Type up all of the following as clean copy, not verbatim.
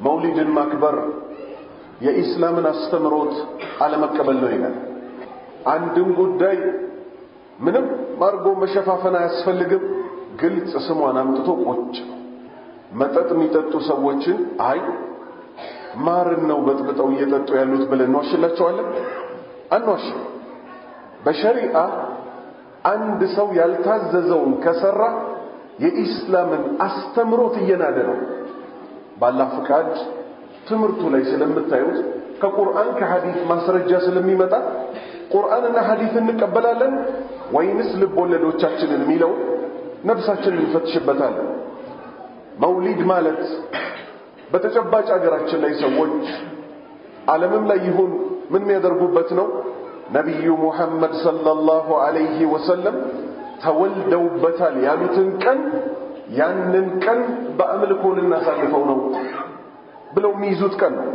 መውሊድን ማክበር የኢስላምን አስተምሮት አለመቀበል ነው ይላል። አንድን ጉዳይ ምንም ማርጎ መሸፋፈን አያስፈልግም። ግልጽ ስሟን አምጥቶ ቁጭ። መጠጥ የሚጠጡ ሰዎችን አይ ማርን ነው በጥብጠው እየጠጡ ያሉት ብለን እንዋሽላቸዋለን? አንዋሽም። በሸሪዓ አንድ ሰው ያልታዘዘውን ከሰራ የኢስላምን አስተምሮት እየናደ ነው። ባላህ ፍቃድ ትምህርቱ ላይ ስለምታዩት ከቁርአን ከሐዲስ ማስረጃ ስለሚመጣ ቁርአንና ሐዲስ እንቀበላለን ወይንስ ልብ ወለዶቻችንን የሚለው ነፍሳችንን እንፈትሽበታለን። መውሊድ ማለት በተጨባጭ አገራችን ላይ ሰዎች ዓለምም ላይ ይሁን ምን የሚያደርጉበት ነው? ነቢዩ ሙሐመድ ሰለላሁ ዐለይሂ ወሰለም ተወልደውበታል ያሉትን ቀን ያንን ቀን በአምልኮ ልናሳልፈው ነው ብለው የሚይዙት ቀን ነው።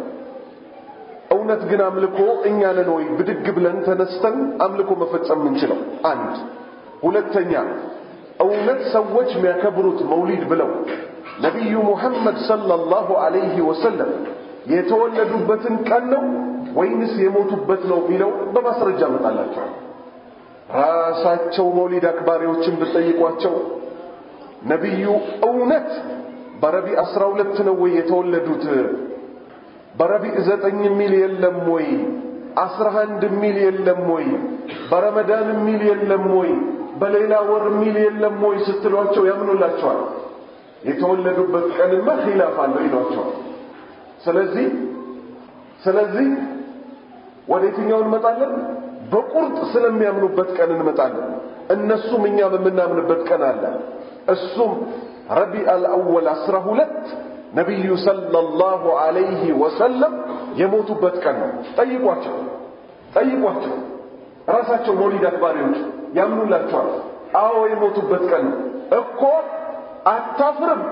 እውነት ግን አምልኮ እኛ ነን ወይ ብድግ ብለን ተነስተን አምልኮ መፈጸም የምንችለው? አንድ። ሁለተኛ እውነት ሰዎች የሚያከብሩት መውሊድ ብለው ነቢዩ ሙሐመድ ሰለላሁ ዐለይሂ ወሰለም የተወለዱበትን ቀን ነው ወይንስ የሞቱበት ነው የሚለው በማስረጃ መጣላቸው። ራሳቸው መውሊድ አክባሪዎችን ብትጠይቋቸው ነቢዩ እውነት በረቢዕ 12 ነው ወይ የተወለዱት? በረቢዕ 9 የሚል የለም ወይ? 11 የሚል የለም ወይ? በረመዳን የሚል የለም ወይ? በሌላ ወር የሚል የለም ወይ ስትሏቸው ያምኑላቸዋል። የተወለዱበት ቀንማ ኺላፍ አለው ይሏቸዋል። ስለዚህ ወደ የትኛው እንመጣለን? በቁርጥ ስለሚያምኑበት ቀን እንመጣለን። እነሱም እኛም የምናምንበት ቀን አለ። እሱም ረቢዕ አልአወል 12 ነቢዩ ሰለላሁ ዐለይሂ ወሰለም የሞቱበት ቀን ነው። ጠይቋቸው። ራሳቸው መውሊድ አክባሪዎች ያምኑላቸዋል። አዎ የሞቱበት ቀን ነው እኮ። አታፍርም?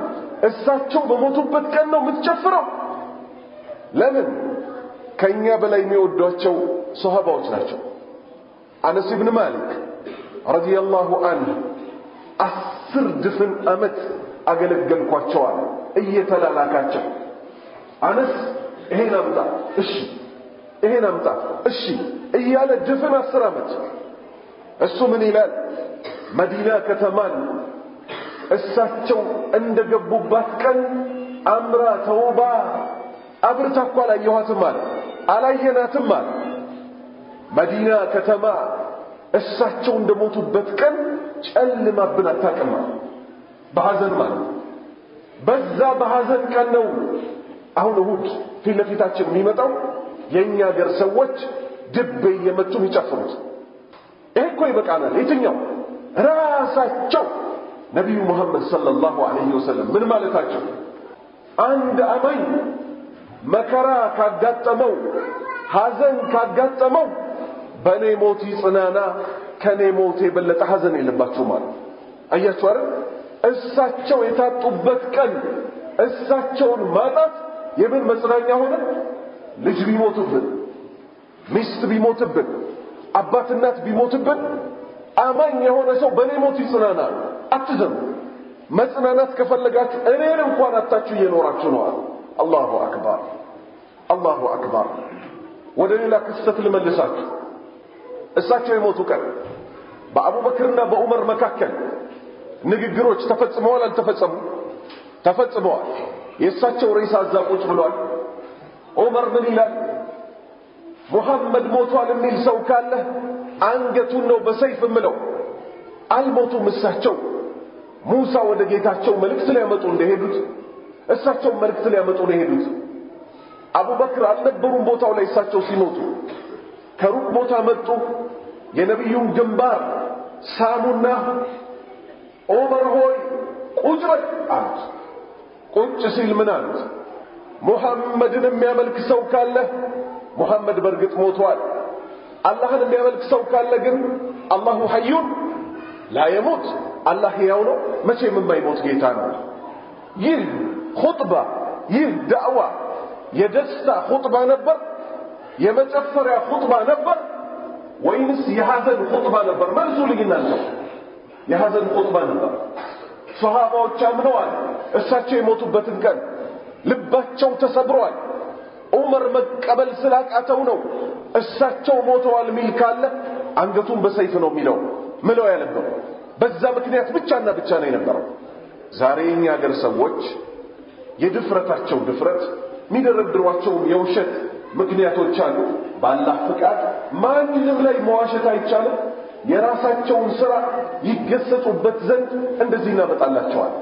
እሳቸው በሞቱበት ቀን ነው የምትጨፍረው? ለምን? ከኛ በላይ የሚወዷቸው ሷሃባዎች ናቸው። አነስ ኢብኑ ማሊክ ረዲየላሁ ዐንሁ 10 ድፍን ዓመት አገለገልኳቸዋል እየተላላካቸው። አነስ ይሄን አምጣ እሺ፣ ይሄን አምጣ እሺ እያለ ድፍን 10 ዓመት። እሱ ምን ይላል? መዲና ከተማን እሳቸው እንደገቡባት ቀን አምራ ተውባ አብርታ እኮ አላየኋትም አለ። አላየናትም አለ። መዲና ከተማ እሳቸው እንደሞቱበት ቀን ጨልማብን አታውቅም አለ። በሐዘን ማለት በዛ በሐዘን ቀን ነው አሁን እሑድ ፊት ለፊታችን የሚመጣው የእኛ አገር ሰዎች ድቤ እየመቱ የሚጨፍሩት። ይሄ እኮ ይበቃናል። የትኛው ራሳቸው ነቢዩ ሙሐመድ ሰለላሁ ዐለይሂ ወሰለም ምን ማለታቸው? አንድ አማኝ መከራ ካጋጠመው ሐዘን ካጋጠመው በእኔ ሞት ይጽናና፣ ከኔ ሞት የበለጠ ሐዘን የለባችሁ ማለት። አያችሁ አይደል? እሳቸው የታጡበት ቀን እሳቸውን ማጣት የምን መጽናኛ ሆነ? ልጅ ቢሞትብን፣ ሚስት ቢሞትብን፣ አባት እናት ቢሞትብን አማኝ የሆነ ሰው በእኔ ሞት ይጽናና። አትዘኑ። መጽናናት ከፈለጋችሁ እኔን እንኳን አታችሁ እየኖራችሁ ነው። አላሁ አክበር፣ አላሁ አክበር። ወደ ሌላ ክስተት ልመልሳችሁ። እሳቸው የሞቱ ቀን በአቡበክርና በዑመር መካከል ንግግሮች ተፈጽመዋል አልተፈጸሙም? ተፈጽመዋል። የእሳቸው ሬሳ እዛ ቁጭ ብሏል። ዑመር ምን ይላል? ሙሐመድ ሞቷል የሚል ሰው ካለ አንገቱን ነው በሰይፍ ምለው። አልሞቱም እሳቸው። ሙሳ ወደ ጌታቸው መልእክት ሊያመጡ እንደሄዱት እሳቸው መልእክት ሊያመጡ ነው የሄዱት። አቡበክር አልነበሩም ቦታው ላይ እሳቸው ሲሞቱ። ከሩቅ ቦታ መጡ። የነቢዩን ግንባር ሳሙና ዑመር ሆይ ቁጭ በል አሉት። ቁጭ ሲል ምን አሉት? ሙሐመድን የሚያመልክ ሰው ካለ ሙሐመድ በርግጥ ሞቷል። አላህን የሚያመልክ ሰው ካለ ግን አላሁ ሐዩን ላ የሙት፣ አላህ ሕያው ነው፣ መቼም የማይሞት ጌታ ነው። ይህ ኹጥባ፣ ይህ ዳዕዋ የደስታ ኹጥባ ነበር? የመጨፈሪያ ኹጥባ ነበር ወይንስ የሐዘን ኹጥባ ነበር? መልሱልኝ እናንተ። የሐዘን ኹጥባ ነበር። ሷሃባዎች አምነዋል እሳቸው የሞቱበትን ቀን። ልባቸው ተሰብሯል። ዑመር መቀበል ስላቃተው ነው እሳቸው ሞተዋል ሚል ካለ አንገቱን በሰይፍ ነው ምለው ያለበት በዛ ምክንያት ብቻና ብቻ ነው የነበረው። ዛሬ የኛ ሀገር ሰዎች የድፍረታቸው ድፍረት የሚደረድሯቸው የውሸት ምክንያቶች አሉ። በአላህ ፍቃድ ማንንም ላይ መዋሸት አይቻልም። የራሳቸውን ሥራ ይገሰጹበት ዘንድ እንደዚህ እናመጣላቸዋል።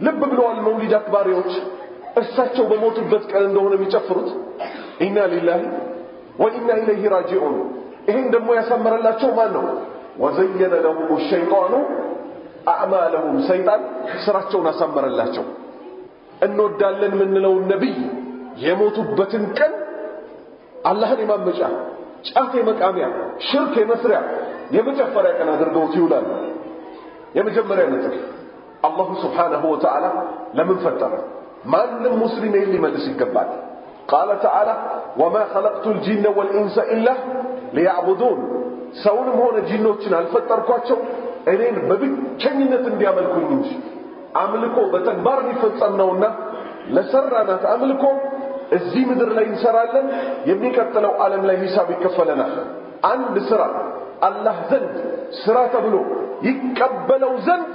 ልብ ብለዋል መውሊድ አክባሪዎች እሳቸው በሞቱበት ቀን እንደሆነ የሚጨፍሩት ኢና ሊላሂ ወኢና ኢለይሂ ራጂዑን። ይሄን ደግሞ ያሳመረላቸው ማን ነው? ወዘየነ ለሁም ሸይጣኑ አዕማለሁም። ሰይጣን ስራቸውን አሳመረላቸው። እንወዳለን ምንለው ነብይ የሞቱበትን ቀን አላህን የማመጫ ጫት የመቃሚያ ሽርክ የመስሪያ የመጨፈሪያ ቀን አድርገውት ይውላሉ። የመጀመሪያ ነጥብ አላሁ ስብሓነሁ ወተዓላ ለምን ፈጠረ? ማንም ሙስሊም ሊመልስ ይገባል። ቃለ ተዓላ ወማ ኸለቅቱ ልጂነ ወልኢንሰ ኢላ ሊያዕቡዱን። ሰውንም ሆነ ጂኖችን አልፈጠርኳቸው እኔን በብቸኝነት እንዲያመልኩኝ እንጂ። አምልኮ በተግባር የሚፈጸም ነውና ለሰራናት አምልኮ እዚህ ምድር ላይ እንሰራለን፣ የሚቀጥለው ዓለም ላይ ሂሳብ ይከፈለናል። አንድ ስራ አላህ ዘንድ ስራ ተብሎ ይቀበለው ዘንድ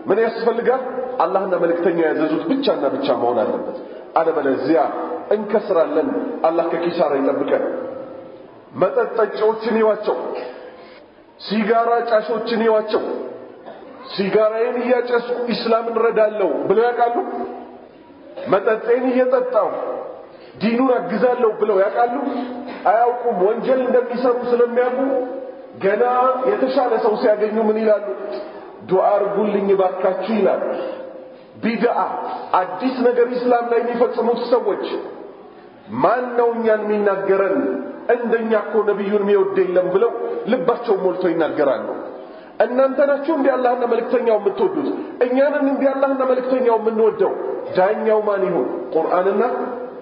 ምን ያስፈልጋል? አላህና መልእክተኛው ያዘዙት ብቻና ብቻ መሆን አለበት። አለበለዚያ እንከስራለን። አላህ ከኪሳራ ይጠብቀን። መጠጥ ጠጪዎችን ይዋቸው፣ ሲጋራ ጫሾችን ይዋቸው። ሲጋራዬን እያጨሱ ኢስላምን ረዳለሁ ብለው ያውቃሉ? መጠጤን እየጠጣው ዲኑን አግዛለሁ ብለው ያውቃሉ? አያውቁም። ወንጀል እንደሚሰሩ ስለሚያውቁ ገና የተሻለ ሰው ሲያገኙ ምን ይላሉ? ዱዓ አርጉልኝ ባካችሁ ይላሉ። ቢድዓ አዲስ ነገር ኢስላም ላይ የሚፈጽሙት ሰዎች ማን ነው እኛን የሚናገረን? እንደኛ እኮ ነብዩን የሚወድ የለም ብለው ልባቸው ሞልቶ ይናገራሉ። እናንተ ናችሁ እንዴ አላህና መልእክተኛው የምትወዱት? እኛንን እንዴ አላህና መልእክተኛው የምንወደው? ዳኛው ማን ይሁን? ቁርአንና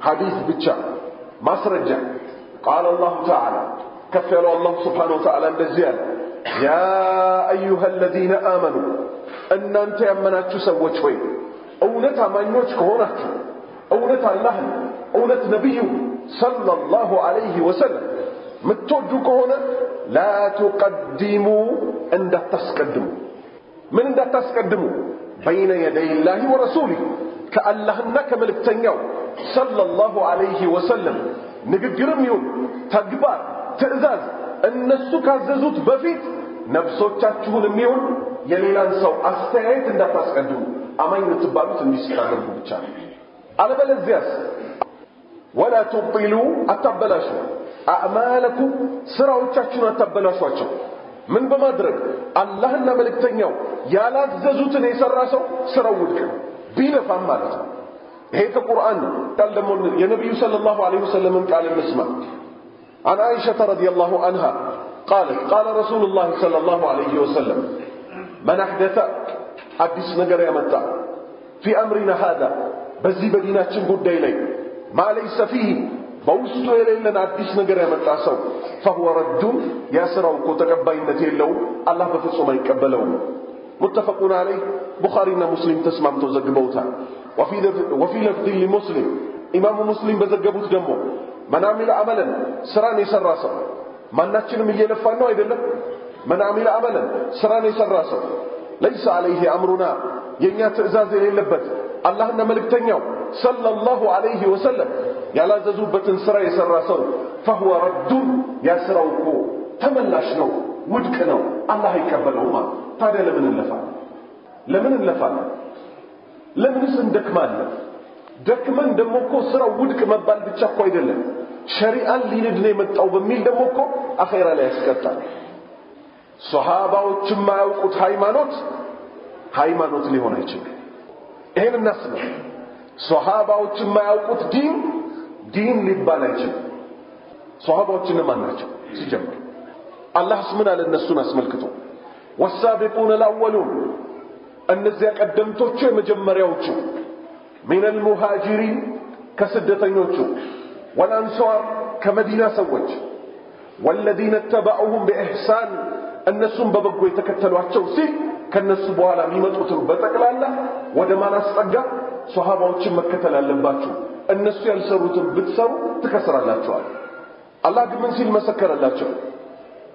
ሐዲስ ብቻ ማስረጃ። ቃል አላሁ ተዓላ ከፍ ያለው አላሁ ስብሓነሁ ወተዓላ እንደዚህ ያለ ያ አዩሃ አለዚነ አመኑ፣ እናንተ ያመናችሁ ሰዎች ሆይ እውነት አማኞች ከሆናችሁ እውነት አላህን እውነት ነቢዩ ሰለላሁ ዐለይሂ ወሰለም ምትወዱ ከሆነ ላ ቱቀዲሙ እንዳታስቀድሙ። ምን እንዳታስቀድሙ? በይነ የደይ ላሂ ወረሱሊህ ከአላህና ከመልእክተኛው ሰለላሁ ዐለይሂ ወሰለም ንግግርም ይሁን ተግባር ትእዛዝ እነሱ ካዘዙት በፊት ነፍሶቻችሁንም ይሁን የሌላን ሰው አስተያየት እንዳታስቀድሙ። አማኝ የምትባሉት እንዲህ ስታደርጉ ብቻ ነው። አለበለዚያስ ወላ ቱጢሉ አታበላሹ አዕማለኩም ስራዎቻችሁን አታበላሿቸው። ምን በማድረግ? አላህና መልእክተኛው ያላዘዙትን የሰራ ሰው ስራው ውድቅ ነው ቢለፋም ማለት ነው። ይሄ ከቁርአን ቃል ደግሞ የነብዩ ሰለላሁ ዐለይሂ ወሰለም ቃል እንስማ። عن عائشة رضي الله عنها قالت قال رسول الله صلى الله عليه وسلم من أحدث حدث نجر يمتع في أمرنا هذا بزي بديناتشن قد إلي ما ليس فيه بوستو إلينا حدث نجر يمتع سو فهو رد ياسره كتقبينة له الله بفصل ما يقبله. متفقون عليه بخارينا مسلم تسمع تزقبوتا وفي لفظ لمسلم إمام مسلم بزقبوت جمه من عمل عملا سراني سراسا ما ناتشن يلفانو አይደለም من عمل عملا سراني سراسا ليس عليه امرنا የኛ ትእዛዝ የሌለበት አላህና መልእክተኛው ሰለላሁ ዐለይሂ ወሰለም ያላዘዙበትን ስራ የሰራ ሰው فهو رد ያስራው እኮ ተመላሽ ነው ውድቅ ነው አላህ አይቀበለውም። ታዲያ ለምን እንለፋለን? ለምንስ እንደክማለን? ደክመን ደሞ እኮ ስራው ውድቅ መባል ብቻ እኮ አይደለም ሸሪዓን ሊንድ ነው የመጣው በሚል ደሞ እኮ አኺራ ላይ ያስቀጣል። ሱሐባዎች የማያውቁት ሃይማኖት ሊሆን አይችልም። ይሄን እናስበው። ሱሐባዎች የማያውቁት ዲን ሊባል አይችልም። ሱሐባዎች እነማን ናቸው? ሲጀምር አላህ ስምን አለ እነሱን አስመልክቶ والسابقون الأولون እነዚያ ቀደምቶቹ የመጀመሪያዎቹ من المهاجرين كسدتኞቹ والأنصار كمدينة سوج والذين اتبعوهم بإحسان النسون ببقوا يتكتلوا عشو سي كالنسو بوالا ميمتوتن بتقلالا ودما نستقى ሷሃባዎችን መከተል አለባችሁ እነሱ ያልሰሩትን ብትሰሩ ትከስራላችኋል አላህ ግን ምን ሲል መሰከረላቸው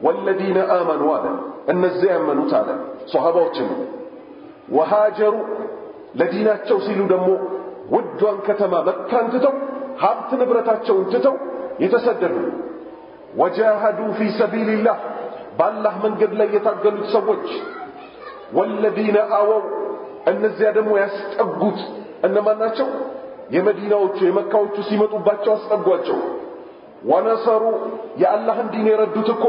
والذين آمنوا على እነዚህ ያመኑት አለ ሷሃባዎችን ወሃጀሩ ለዲናቸው ሲሉ ደግሞ ውዷን ከተማ መካን ትተው ሀብት ንብረታቸውን ትተው የተሰደዱ ወጃሃዱ في سبيل الله ባላህ መንገድ ላይ የታገሉት ሰዎች والذين آووا እነዚያ ደግሞ ያስጠጉት እነማን ናቸው የመዲናዎቹ የመካዎቹ ሲመጡባቸው አስጠጓቸው ወነሰሩ የአላህን ዲን የረዱት እኮ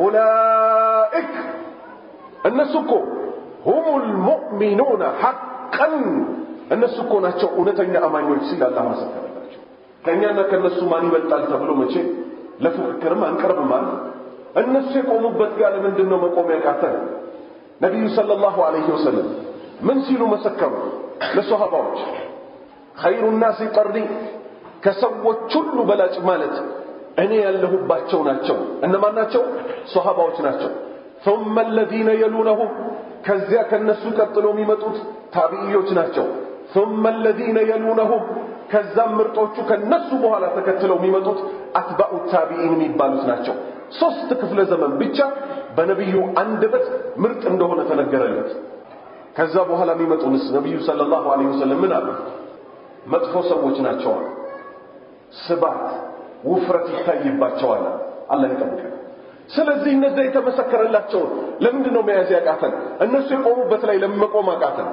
ኡላኢክ እነሱ እኮ ሁሙል ሙእሚኑና ሐቀን እነሱ እኮ ናቸው እውነተኛ አማኞች ሲል አላህ መሰከረላቸው ከኛና ከነሱ ማን ይበልጣል ተብሎ መቼ ለፉክክርም አንቀርብም ማለት እነሱ የቆሙበት ጋር ለምንድነው መቆም ያቃተን ነብዩ ሰለላሁ ዐለይሂ ወሰለም ምን ሲሉ መሰከሩ ለሷሃባዎች خير الناس قرني ከሰዎች ሁሉ በላጭ ማለት እኔ ያለሁባቸው ናቸው እነማን ናቸው ሷሃባዎች ናቸው ثم الذين يلونهم ከዚያ ከነሱ ቀጥሎ የሚመጡት ታቢዒዎች ናቸው ثم الذين يلونهم ከዛም ምርጦቹ ከነሱ በኋላ ተከትለው የሚመጡት አትባኡ ታቢዒን የሚባሉት ናቸው ሶስት ክፍለ ዘመን ብቻ በነብዩ አንደበት ምርጥ እንደሆነ ተነገረለት ከዛ በኋላ የሚመጡት ነብዩ ሰለላሁ ዐለይሂ ወሰለም ምን አሉ መጥፎ ሰዎች ናቸው ስባት ውፍረት ይታይባቸዋል አላህ ይጠብቀን ስለዚህ እነዚህ የተመሰከረላቸው ለምንድነው መያዝ ያቃተን እነሱ የቆሙበት ላይ ለመቆም አቃተን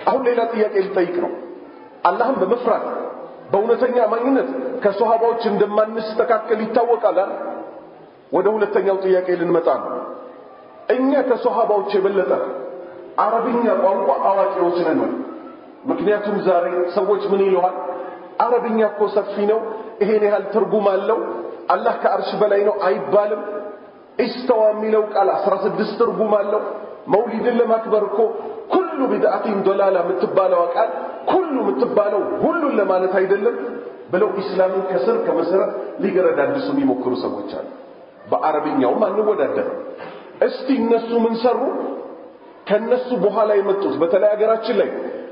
አሁን ሌላ ጥያቄ ልጠይቅ ነው አላህን በመፍራት በእውነተኛ አማኝነት ከሷሃባዎች እንደማንስተካከል ይታወቃል ወደ ሁለተኛው ጥያቄ ልንመጣ ነው እኛ ከሷሃባዎች የበለጠ አረብኛ ቋንቋ አዋቂዎች ነን ምክንያቱም ዛሬ ሰዎች ምን ይሉሃል አረብኛ እኮ ሰፊ ነው ይሄን ያህል ትርጉም አለው አላህ ከአርሽ በላይ ነው አይባልም ኢስተዋ የሚለው ቃል 16 ትርጉም አለው መውሊድን ለማክበር እኮ ኩሉ ቢድዓቲን ዶላላ የምትባለው ቃል ኩሉ የምትባለው ሁሉን ለማለት አይደለም ብለው ኢስላምን ከስር ከመሰረት ሊገረዳድሱ የሚሞክሩ ሰዎች አሉ በአረብኛውም አንወዳደር እስቲ እነሱ ምን ሰሩ ከነሱ በኋላ የመጡት በተለይ ሀገራችን ላይ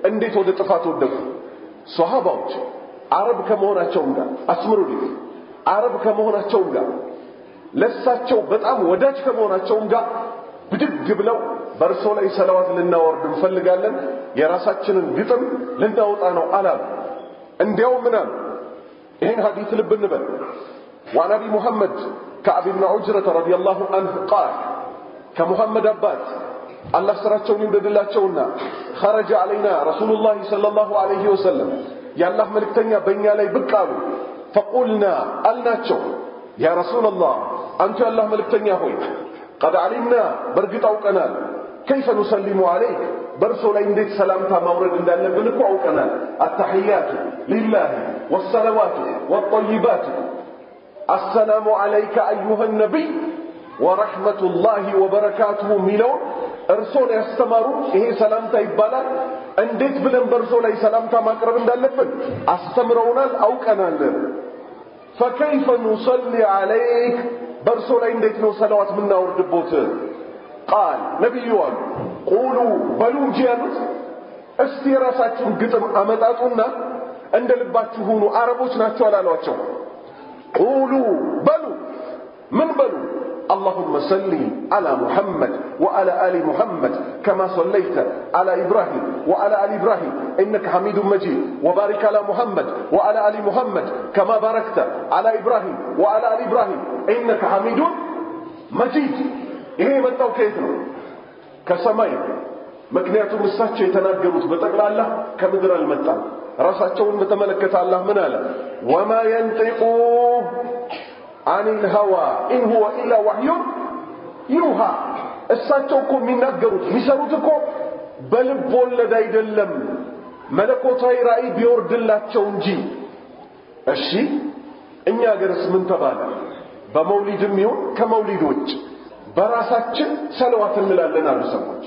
እንዴት ወደ ጥፋት ወደቁ ሷሃባዎች አረብ ከመሆናቸው ጋር አስምሩልኝ አረብ ከመሆናቸው ጋር ለሳቸው በጣም ወዳጅ ከመሆናቸው ጋር ብድግ ብለው በርሶ ላይ ሰላዋት ልናወርድ እንፈልጋለን የራሳችንን ግጥም ልናወጣ ነው አላሉ እንዲያው ምን አሉ ይሄን ሐዲስ ልብ እንበል وعن ابي محمد كعب بن عجرة رضي الله عنه قال كمحمد አባት አላህ ስራቸውን ይወደድላቸውና خرج علينا رسول الله صلى الله عليه وسلم ያላህ መልእክተኛ በእኛ ላይ ብቅ አሉ فقلنا አልናቸው يا رسول الله አንተ ያላህ መልእክተኛ ሆይ قد علمنا በርግጥ አውቀናል كيف نسلم عليك برسو ላይ እንዴት ሰላምታ ማውረድ እንዳለብን እኮ አውቀናል التحيات لله والصلوات والطيبات السلام عليك ايها النبي ورحمة الله وبركاته ሚለው እርሶን ያስተማሩ ይሄ ሰላምታ ይባላል እንዴት ብለን በርሶ ላይ ሰላምታ ማቅረብ እንዳለብን አስተምረውናል አውቀናል فكيف نصلي عليك برسو ላይ እንዴት ነው ሰላዋት ምናወርድቦት قال نبيوا قولوا بلوا جيانوت እስቲ ራሳችሁን ግጥም አመጣጡና እንደ ልባችሁ ሁኑ አረቦች ናቸው አላሏቸው قولوا بلوا من بلوا اللهم صل على محمد وعلى آل محمد كما صليت على إبراهيم وعلى آل إبراهيم إنك حميد مجيد وبارك على محمد وعلى آل محمد كما باركت على إبراهيم وعلى آل إبراهيم إنك حميد مجيد إيه من توكيته كسماء مكنياتهم الساتشة يتناقروا بتقرأ الله كمدر المتان راساتهم متملكة الله من الله وما ينطقوا عن الهوى إن هو إلا وحي يوحى እሳቸው እኮ የሚናገሩት የሚሰሩት እኮ በልብ ወለድ አይደለም መለኮታዊ ራእይ ቢወርድላቸው እንጂ እሺ እኛ ሀገርስ ምን ተባለ በመውሊድም ይሁን ከመውሊድ ውጭ በራሳችን ሰለዋት እንላለን አሉ ሰዎች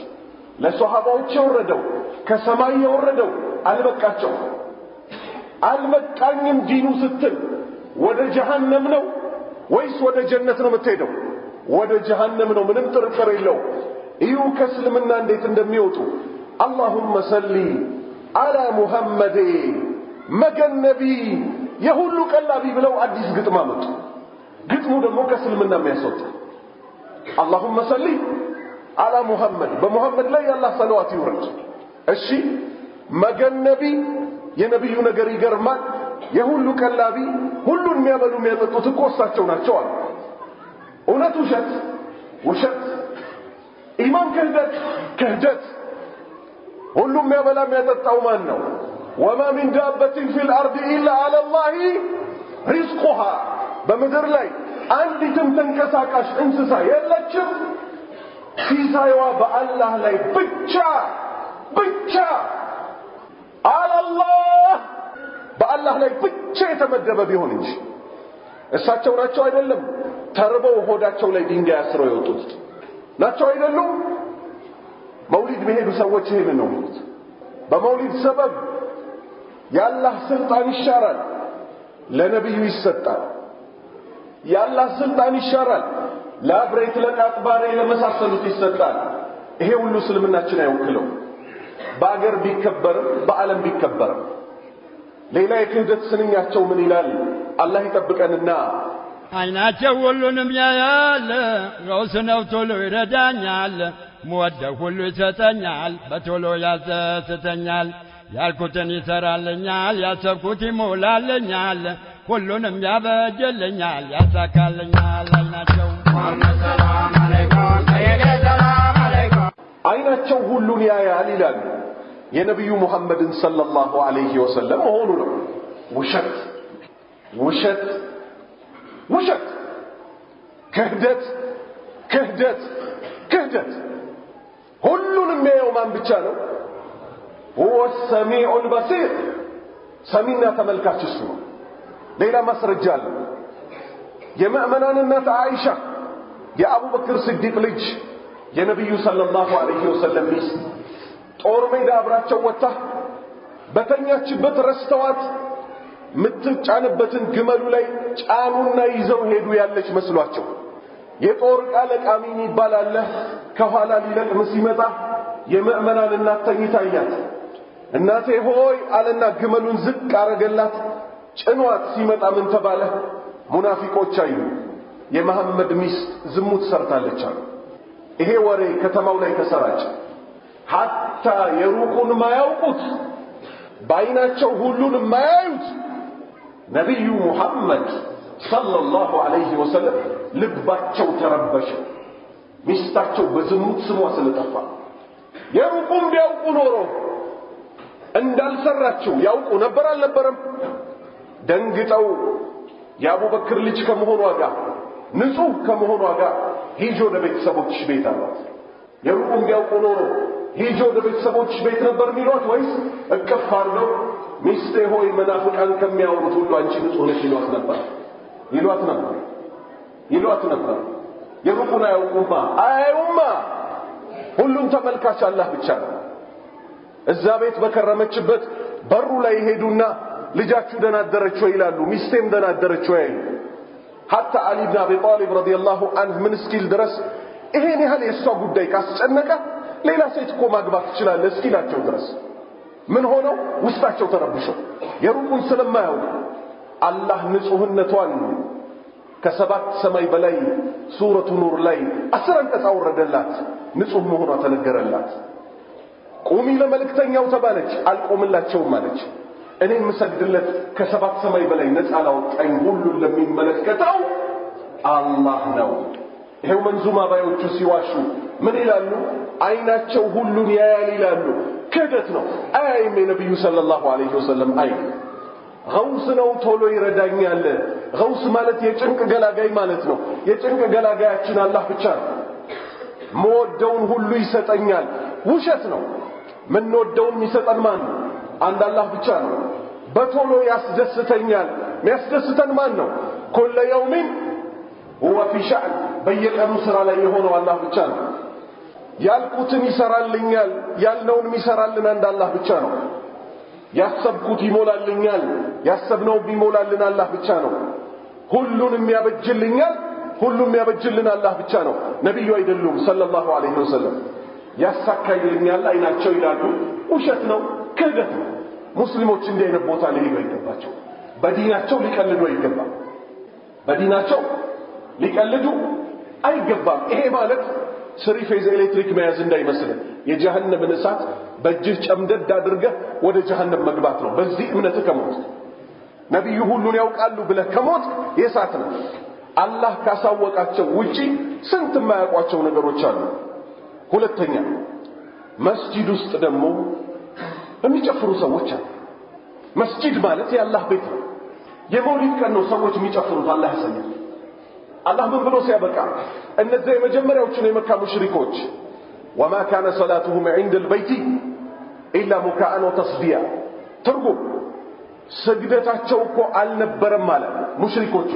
ለሷሃባዎች የወረደው ከሰማይ የወረደው አልበቃቸው አልመጣኝም ዲኑ ስትል ወደ ጀሃነም ነው ወይስ ወደ ጀነት ነው የምትሄደው ወደ ጀሃነም ነው ምንም ጥርጥር የለው እዩ ከእስልምና እንዴት እንደሚወጡ اللهم صل አላ ሙሐመድ መገን ነቢ የሁሉ ቀላቢ ብለው አዲስ ግጥም አመጡ። ግጥሙ ደግሞ ከእስልምና የሚያስወጣ اللهم صل على محمد በሙሐመድ ላይ ያላህ ሰለዋት ይውረድ። እሺ መገን ነቢ የነብዩ ነገር ይገርማል። የሁሉ ቀላቢ ሁሉን የሚያበሉ የሚያጠጡት እኮ እሳቸው ናቸው አሉ። እውነት ውሸት ውሸት፣ ኢማን ክህደት ክህደት። ሁሉም የሚያበላ የሚያጠጣው ማን ነው? ወማ ሚን ዳበትን ፊል አርድ ኢላ አላ ላህ ሪዝቁሃ። በምድር ላይ አንዲትም ተንቀሳቃሽ እንስሳ የለችም ሲሳይዋ በአላህ ላይ ብቻ ብቻ አላህ በአላህ ላይ ብቻ የተመደበ ቢሆን እንጂ። እሳቸው ናቸው አይደለም ተርበው ሆዳቸው ላይ ድንጋይ አስረው የወጡት ናቸው አይደሉም? መውሊድ በሄዱ ሰዎች ይሄን ነው የሚሉት። በመውሊድ ሰበብ የአላህ ስልጣን ይሻራል፣ ለነብዩ ይሰጣል። የአላህ ስልጣን ይሻራል፣ ለአብሬት ለቃጥባሬ ለመሳሰሉት ይሰጣል። ይሄ ሁሉ እስልምናችን አይወክለው። በአገር ቢከበርም በዓለም ቢከበርም ሌላ የክህደት ስንኛቸው ምን ይላል? አላህ ይጠብቀንና አይናቸው ሁሉንም ያያል፣ ገውስ ነው ቶሎ ይረዳኛል፣ ምወደው ሁሉ ይሰጠኛል፣ በቶሎ ያስደስተኛል፣ ያልኩትን ይሰራልኛል፣ ያሰብኩት ይሞላልኛል፣ ሁሉንም ያበጀልኛል፣ ያሳካልኛል። አይናቸው ሁሉን ያያል ይላሉ። የነብዩ ሙሐመድን ሰለላሁ ዐለይሂ ወሰለም መሆኑ ነው። ውሸት ውሸት ውሸት፣ ክህደት ክህደት ክህደት። ሁሉንም የሚያየው ማን ብቻ ነው? ሁወ ሰሚዑል በሲር፣ ሰሚና ተመልካች እሱ ነው። ሌላ ማስረጃ አለ። የምእመናን እናት አይሻ የአቡበክር ስዲቅ ልጅ የነብዩ ሰለላሁ ዐለይሂ ወሰለም ሚስት ጦር ሜዳ አብራቸው ወጣ በተኛችበት ረስተዋት ምትጫንበትን ግመሉ ላይ ጫኑና ይዘው ሄዱ ያለች መስሏቸው። የጦር ዕቃ ለቃሚ ይባላል። ከኋላ ሊለቅም ሲመጣ የምእመናን እናት ተኝታ አያት። እናቴ ሆይ አለና ግመሉን ዝቅ አረገላት። ጭኗት ሲመጣ ምን ተባለ? ሙናፊቆች አዩ የመሐመድ ሚስት ዝሙት ሰርታለች አሉ። ይሄ ወሬ ከተማው ላይ ተሰራጨ። ሐታ የሩቁን ማያውቁት በአይናቸው ሁሉን ማያዩት ነብዩ ሙሐመድ ሰለላሁ ዐለይሂ ወሰለም ልባቸው ተረበሸ። ሚስታቸው በዝሙት ስሟ ስለጠፋ። የሩቁን ቢያውቁ ኖሮ እንዳልሰራቸው ያውቁ ነበር አልነበረም? ደንግጠው የአቡበክር ልጅ ከመሆኗ ጋር ንጹህ ከመሆኗ ጋር ሂጂ ወደ ቤተሰቦችሽ ቤት አሏት። የሩቁን ቢያውቁ ኖሮ ሂጂ ወደ ቤተሰቦችሽ ቤት ነበር የሚሏት ወይስ እቅፍ አድርገው ሚስቴ ሆይ መናፍቃን ከሚያወሩት ሁሉ አንቺ ንጹህ ነሽ ይሏት ነበር? ይሏት ነበር። የሩቁን አያውቁማ አያዩማ። ሁሉም ተመልካች አላህ ብቻ ነው። እዛ ቤት በከረመችበት በሩ ላይ ሄዱና ልጃችሁ ደህና አደረች ወይ ይላሉ። ሚስቴም ደህና አደረች ወይ አይሉ። ሐታ አሊ ብን አቢ ጣሊብ ረዲየላሁ ዐንሁ ምን እስኪል ድረስ ይሄን ያህል የእሷ ጉዳይ ካስጨነቀ ሌላ ሴት እኮ ማግባት ትችላለህ እስኪላቸው ድረስ ምን ሆነው ውስጣቸው ተረብሸው የሩቁን ስለማያውቁ አላህ ንጹህነቷን ከሰባት ሰማይ በላይ ሱረቱ ኑር ላይ 10 አንቀጽ አወረደላት። ንጹህ መሆኗ ተነገረላት። ቁሚ ለመልእክተኛው ተባለች። አልቆምላቸውም አለች። እኔ የምሰግድለት ከሰባት ሰማይ በላይ ነፃ ላወጣኝ ሁሉን ለሚመለከተው አላህ ነው። ይሄው መንዙማ ባዮቹ ሲዋሹ ምን ይላሉ? አይናቸው ሁሉን ያያል ይላሉ። ክህደት ነው። አያይም የነብዩ ሰለላሁ ዐለይሂ ወሰለም አይን። ገውስ ነው ቶሎ ይረዳኛል። ገውስ ማለት የጭንቅ ገላጋይ ማለት ነው። የጭንቅ ገላጋያችን አላህ ብቻ ነው። መወደውን ሁሉ ይሰጠኛል ውሸት ነው። ምንወደውን ይሰጠን ማን ነው? አንድ አላህ ብቻ ነው። በቶሎ ያስደስተኛል። የሚያስደስተን ማን ነው? ኩለ የውሚን ሁወ ፊ ሸዕን፣ በየቀኑ ስራ ላይ የሆነው አላህ ብቻ ነው። ያልኩትን ይሰራልኛል፣ ያልነውን ይሰራልን አንድ አላህ ብቻ ነው። ያሰብኩት ይሞላልኛል፣ ያሰብነው ቢሞላልን አላህ ብቻ ነው። ሁሉንም ያበጅልኛል፣ ሁሉም ያበጅልን አላህ ብቻ ነው። ነብዩ አይደሉም ሰለላሁ ዐለይሂ ወሰለም። ያሳካይልኛል አይናቸው ይላሉ። ውሸት ነው። ክህደት ነው። ሙስሊሞች እንዲህ አይነት ቦታ ሊሄዱ አይገባቸው። በዲናቸው ሊቀልዱ አይገባም። በዲናቸው ሊቀልዱ አይገባም። ይሄ ማለት ስሪ ፌዝ ኤሌክትሪክ መያዝ እንዳይመስል የጀሃነምን እሳት በእጅህ ጨምደድ አድርገህ ወደ ጀሃነም መግባት ነው። በዚህ እምነት ከሞት ነብዩ ሁሉን ያውቃሉ ብለህ ከሞት የእሳት ነው። አላህ ካሳወቃቸው ውጪ ስንት የማያውቋቸው ነገሮች አሉ። ሁለተኛ መስጂድ ውስጥ ደግሞ የሚጨፍሩ ሰዎች አሉ። መስጂድ ማለት የአላህ ቤት ነው። የመውሊድ ቀን ነው ሰዎች የሚጨፍሩት። አላህ ያሰኛል። አላህ ምን ብሎ ሲያበቃ እነዚህ የመጀመሪያዎቹ የመካ ሙሽሪኮች ወማ ካነ ሰላቱሁም عند البيت الا مكاء وتصديا ትርጉም ስግደታቸው እኮ አልነበረም ማለት ሙሽሪኮች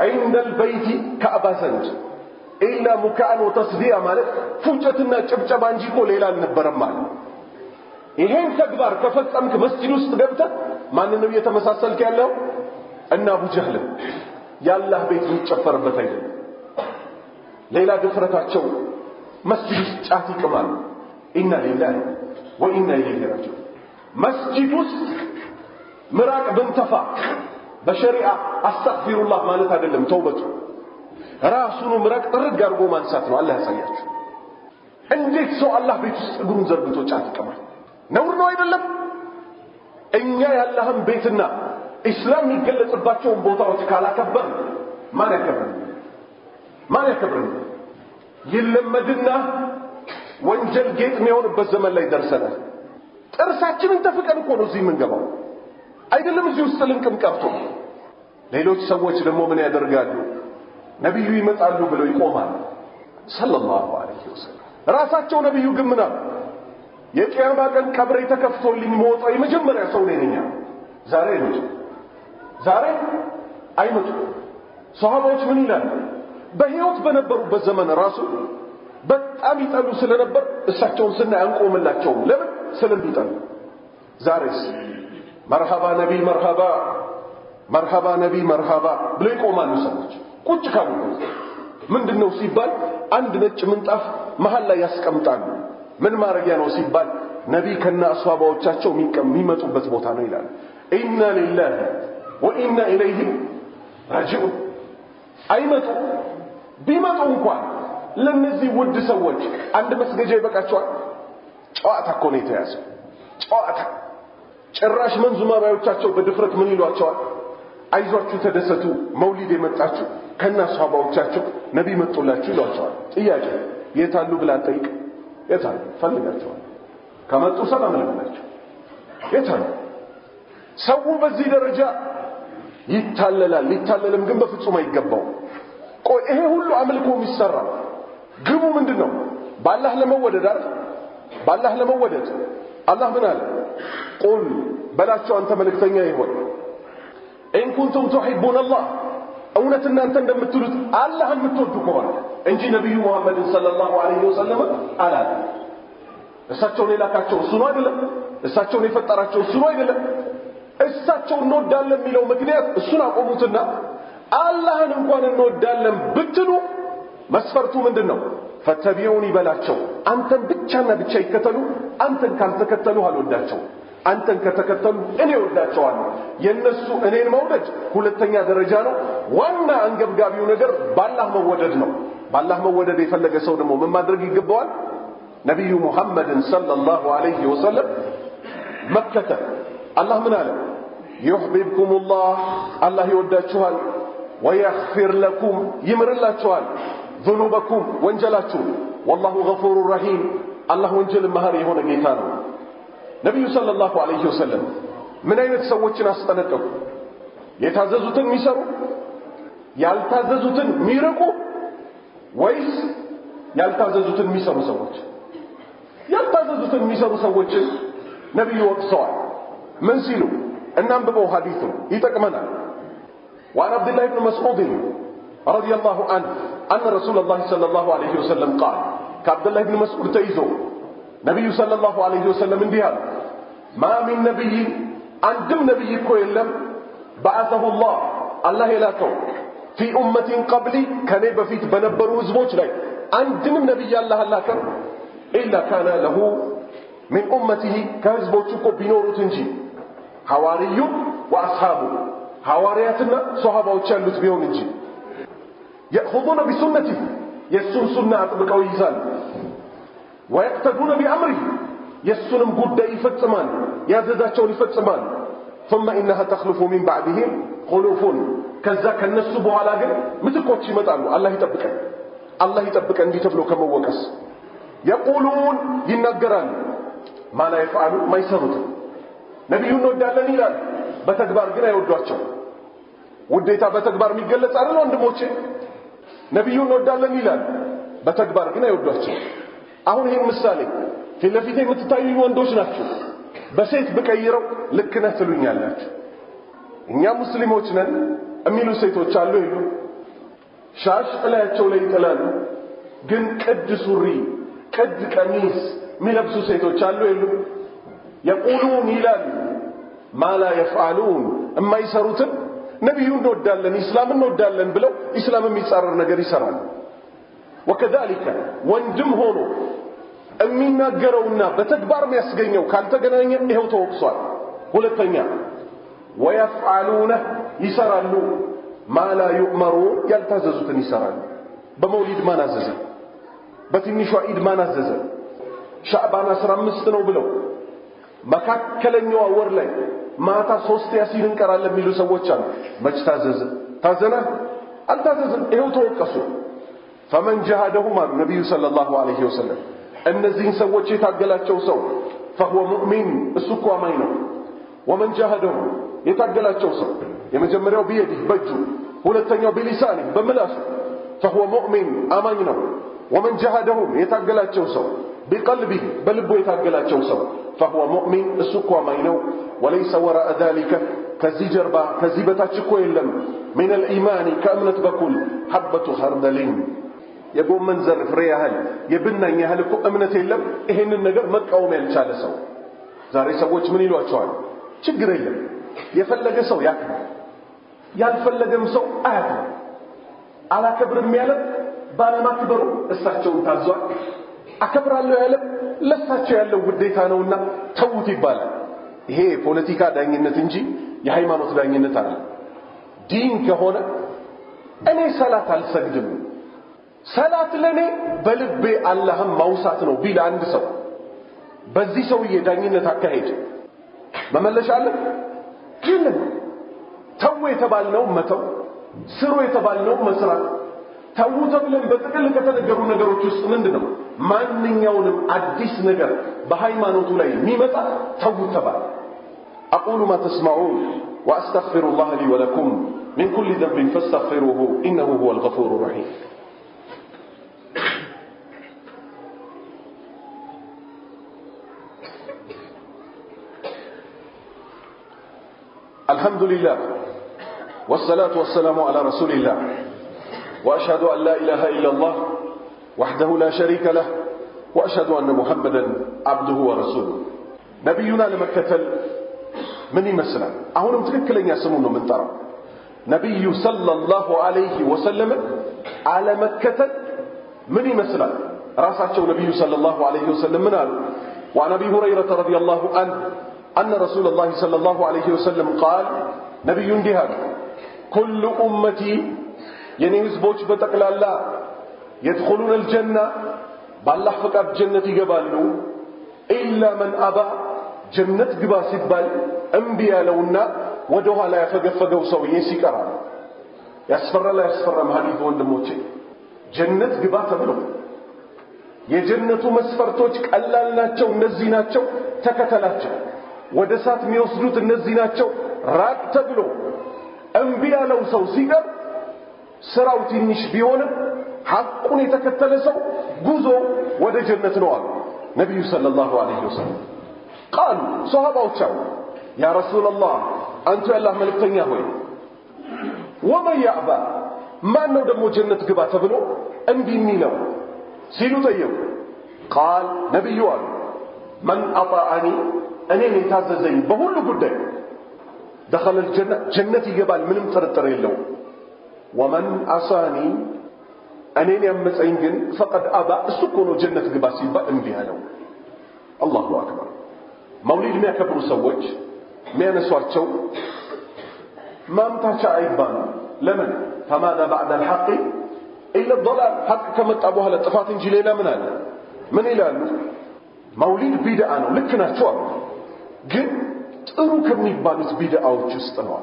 عند البيت ከአባ ዘንድ الا مكاء وتصديا ማለት ፉጨትና ጭብጨባ እንጂ እኮ ሌላ አልነበረም ማለት። ይሄን ተግባር ከፈጸምክ መስጂድ ውስጥ ገብተህ ማንን ነው እየተመሳሰልክ ያለው? እና አቡ ጀህል ያላህ ቤት የሚጨፈርበት አይደለም። ሌላ ድፍረታቸው መስጂድ ውስጥ ጫት ይቅማሉ። ኢና ሊላሂ ወኢና ኢለይሂ ራጂዑን። መስጂድ ውስጥ ምራቅ ብንተፋ በሸሪዓ አስተግፊሩላህ ማለት አይደለም ተውበቱ። ራሱን ምራቅ ጥርግ አድርጎ ማንሳት ነው። አላህ ያሳያችሁ። እንዴት ሰው አላህ ቤት ውስጥ እግሩን ዘርግቶ ጫት ይቅማል? ነውር ነው አይደለም? እኛ ያላህን ቤትና ኢስላም የሚገለጽባቸውን ቦታዎች ካላከበር ማን ያከብረን? ማን ያከብረን? ይለመድና ወንጀል ጌጥ የሚሆንበት ዘመን ላይ ደርሰናል። ጥርሳችንን ተፍቀን እኮ ነው እዚህ የምንገባው አይደለም። እዚህ ውስጥ ልንቅም ቀርቶ ሌሎች ሰዎች ደግሞ ምን ያደርጋሉ? ነብዩ ይመጣሉ ብለው ይቆማሉ ሰለላሁ ዐለይሂ ወሰለም። ራሳቸው ነብዩ ግን ምን አሉ? የቂያማ ቀን ቀብሬ ተከፍቶልኝ መውጣው የመጀመሪያ ሰው ነኝ። ዛሬ አይመጡ። ሷሃባዎች ምን ይላሉ? በህይወት በነበሩበት ዘመን ራሱ በጣም ይጠሉ ስለነበር እሳቸውን ስናይ አንቆምላቸውም። ለምን? ስለሚጠሉ። ዛሬስ መርሐባ ነቢ መርሐባ መርሐባ ነቢ መርሐባ ብለው ይቆማሉ ሰዎች ቁጭ ካሉ። ምንድነው ሲባል አንድ ነጭ ምንጣፍ መሃል ላይ ያስቀምጣሉ። ምን ማረጊያ ነው ሲባል ነቢ ከና አስዋባዎቻቸው የሚመጡበት ቦታ ነው ይላል። ኢና ሊላሂ ወኢና ኢለይሂ ራጂዑን። አይመጡ። ቢመጡ እንኳን ለነዚህ ውድ ሰዎች አንድ መስገጃ ይበቃቸዋል? ጨዋታ እኮ ነው የተያዘው። ጨዋታ። ጭራሽ መንዙማ ባዮቻቸው በድፍረት ምን ይሏቸዋል? አይዟችሁ ተደሰቱ፣ መውሊድ የመጣችሁ ከና አስዋባዎቻቸው ነቢ መጡላችሁ ይሏቸዋል። ጥያቄ የታሉ ብላ ጠይቅ። የታሉ? ፈልጋቸዋል። ከመጡ ሰላም ለምናቸው። የታሉ? ሰው በዚህ ደረጃ ይታለላል። ሊታለልም ግን በፍጹም አይገባው። ቆይ ይሄ ሁሉ አምልኮ የሚሰራ ግቡ ምንድነው? በአላህ ለመወደድ አይደል? በአላህ ለመወደድ አላህ ምን አለ? ቁል በላቸው አንተ መልእክተኛ ይሆን ኢን ኩንቱም ቱሂቡነ አላህ እውነት እናንተ እንደምትሉት አላህን የምትወዱ ከሆነ እንጂ ነብዩ መሐመድ ሰለላሁ ዐለይሂ ወሰለም አላለ። እሳቸውን የላካቸው እሱ ነው አይደለም? እሳቸውን የፈጠራቸው እሱ ነው አይደለም? እሳቸውን እንወዳለን የሚለው ምክንያት እሱን አቆሙትና አላህን እንኳን እንወዳለን ብትሉ መስፈርቱ ምንድነው? ፈተቢዑኒ በላቸው አንተን ብቻና ብቻ ይከተሉ። አንተን ካልተከተሉ አልወዳቸው። አንተን ከተከተሉ እኔ ወዳቸዋለሁ። የነሱ እኔን መውደድ ሁለተኛ ደረጃ ነው። ዋና አንገብጋቢው ነገር ባላህ መወደድ ነው። ባላህ መወደድ የፈለገ ሰው ደግሞ ምን ማድረግ ይገባዋል? ነብዩ ሙሐመድን ሰለላሁ ዐለይሂ ወሰለም መከተል። አላህ ምን አለ? ይሁብብኩሙላህ አላህ ይወዳችኋል፣ ወየግፊር ለኩም ይምርላችኋል፣ ዙኑበኩም ወንጀላችሁ፣ ወላሁ ገፉሩ ረሂም አላህ ወንጀል መሐሪ የሆነ ጌታ ነው። ነብዩ ሰለላሁ ዐለይሂ ወሰለም ምን አይነት ሰዎችን አስጠነቀቁ? የታዘዙትን የሚሰሩ ያልታዘዙትን የሚርቁ ወይስ ያልታዘዙትን የሚሰሩ ሰዎች? ያልታዘዙትን የሚሰሩ ሰዎችን ነብዩ ወቅሰዋል። ምን ሲሉ? እናንብበው ሐዲሱ ይጠቅመናል። وعن عبد الله بن مسعود رضي الله عنه أن رسول الله صلى الله عليه وسلم قال كعبد الله بن مسعود تيزو نبي صلى الله عليه وسلم انديها ما من نبي عندم نبي كويلم بعثه الله يلاكو في أمة قبلي كان بفيت بنبرو زبوج لي عندم نبي الله لاكم إلا كان له من أمته كهزبوتك بنورة انجي حواري وأصحابه حوارياتنا صحابه وشالوت بيهم انجي يأخذون بسنته يسون سنة أطبقوا يزال ويقتدون بأمره يسون قد يفتمان يازداتون يفتمان ثم إنها تخلف من بعدهم خلوف كذاك النسبوا على قل مثل قوتش مدعو الله يتبكن الله يتبكن دي تبلو كما وقس يقولون ينقران ما لا يفعلون ما يسرون نبيون ودالن ይላል በተግባር ግን አይወዷቸው ውዴታ በተግባር የሚገለጽ አይደል ወንድሞቼ ነብዩን ወዳለን ይላል በተግባር ግን አይወዷቸው አሁን ይሄን ምሳሌ ፊትለፊት የምትታዩ ወንዶች ናቸው በሴት በቀይረው ልክ ነህ ትሉኛላችሁ እኛ ሙስሊሞች ነን የሚሉ ሴቶች አሉ ይሉ ሻሽ እላያቸው ላይ ይጥላሉ ግን ቅድ ሱሪ ቅድ ቀሚስ የሚለብሱ ሴቶች አሉ ይሉ يقولون ይላሉ ما لا يفعلون اما ይሰሩትን ነብዩን ወዳለን እስላምን ወዳለን ብለው እስላም የሚጻረር ነገር ይሰራሉ وكذلك ወንድም ሆኖ የሚናገረውና በተግባር የሚያስገኘው ካልተገናኘ ይሄው ተወቅሷል ሁለተኛ ويفعلون ይሰራሉ ما لا يؤمرون ያልታዘዙትን ይሰራሉ በመውሊድ ማን አዘዘ በትንሿ ኢድ ማን አዘዘ ሻዕባን 15 ነው ብለው መካከለኛው ወር ላይ ማታ 3 ያሲን እንቀራለን የሚሉ ሰዎች አሉ መች ታዘዘ ታዘና አልታዘዘም ይሄው ተወቀሱ فمن جاهدهم النبي صلى الله عليه وسلم እነዚህን ሰዎች የታገላቸው ሰው فهو مؤمن እሱኮ አማኝ ነው ومن جاهدهم የታገላቸው ሰው የመጀመሪያው بيده በእጁ ሁለተኛው بلسانه በምላሱ فهو مؤمن አማኝ ነው ومن جاهدهم የታገላቸው ሰው بقلبه بلبه يتاقلاቸው ሰው فهو مؤمن السكو ماينو وليس وراء ذلك كزي جربا كزي بتاچكو يلم من الايمان كامنت بكل حبه خردل يقوم منزر فريهل يبنن يهل እኮ እምነት የለም ይሄንን ነገር መቃወም ያልቻለ ሰው ዛሬ ሰዎች ምን ይሏቸዋል ችግር የለም የፈለገ ሰው ያክብር ያልፈለገም ሰው አያክብር አላከብርም ያለ ባለማክበሩ እሳቸውን ታዟል አከብራለሁ ያለ ለሳቸው ያለው ውዴታ ነውና ተውት ይባላል ይሄ ፖለቲካ ዳኝነት እንጂ የሃይማኖት ዳኝነት አይደለም ዲን ከሆነ እኔ ሰላት አልሰግድም ሰላት ለኔ በልቤ አላህን ማውሳት ነው ቢል አንድ ሰው በዚህ ሰውዬ ዳኝነት አካሄድ መመለሻለ ግን ተው የተባልነው መተው ስሩ የተባልነው መስራት ተው ተብለን በጥቅል ከተነገሩ ነገሮች ውስጥ ምንድነው ማንኛውንም አዲስ ነገር በሃይማኖቱ ላይ የሚመጣ ተው ተባለ أقول ما تسمعون وأستغفر الله لي ولكم من كل ذنب فاستغفروه إنه هو الغفور الرحيم الحمد لله والصلاة والسلام على رسول الله وأشهد أن لا إله إلا الله وحده لا شريك له وأشهد أن محمدا عبده ورسوله نبينا لمكتل من يمثلا أهون متككلين يسمونه من ترى نبي صلى الله عليه وسلم على مكتل من يمثلا راسعته نبي صلى الله عليه وسلم من قال وعن أبي هريرة رضي الله عنه أن رسول الله صلى الله عليه وسلم قال نبي جهاد كل أمتي يعني يزبوش بتقل الله يدخلون الجنة بالله فقط جنة يقبلوا إلا من أبى جنة قبا سبال أنبياء لونا ودوها لا يفقفقوا سويين سيكرا يسفر لا يسفر مهاليف وندموتي جنة قبا تبلو የጀነቱ መስፈርቶች ቀላል ናቸው እነዚህ ናቸው ተከተላቸው ወደሳት የሚወስዱት እነዚህ ናቸው ራቅ ተብሎ እንቢ ያለው ሰው ሲቀር ስራው ትንሽ ቢሆንም ሐቁን የተከተለ ሰው ጉዞ ወደ ጀነት ነው አሉ ነብዩ ሰለላሁ ዐለይሂ ወሰለም قالوا صحابዎች يا رسول الله انت يا الله መልእክተኛ ሆይ ومن يأبى ማን ነው ደግሞ ጀነት ግባ ተብሎ እንቢ የሚለው ሲሉ ጠየቁ قال ነብዩ አሉ من أطاعني እኔን የታዘዘኝ በሁሉ ጉዳይ دخل الجنة جنة يقبل ምንም ጥርጥር የለው ومن عصاني እኔን ያመፀኝ ግን فقد أبى እሱ እኮ ነው ጀነት ግባ ሲባል እንቢ ያለው አላሁ አክበር መውሊድ የሚያከብሩ ሰዎች የሚያነሷቸው ማምታቻ አይባሉ ለምን فماذا بعد الحق الا الضلال حق ከመጣ በኋላ ጥፋት እንጂ ሌላ ምን አለ ምን ይላሉ መውሊድ ቢድዓ ነው ልክ ናቸው ግን ጥሩ ከሚባሉት ቢድዓዎች ውስጥ ነው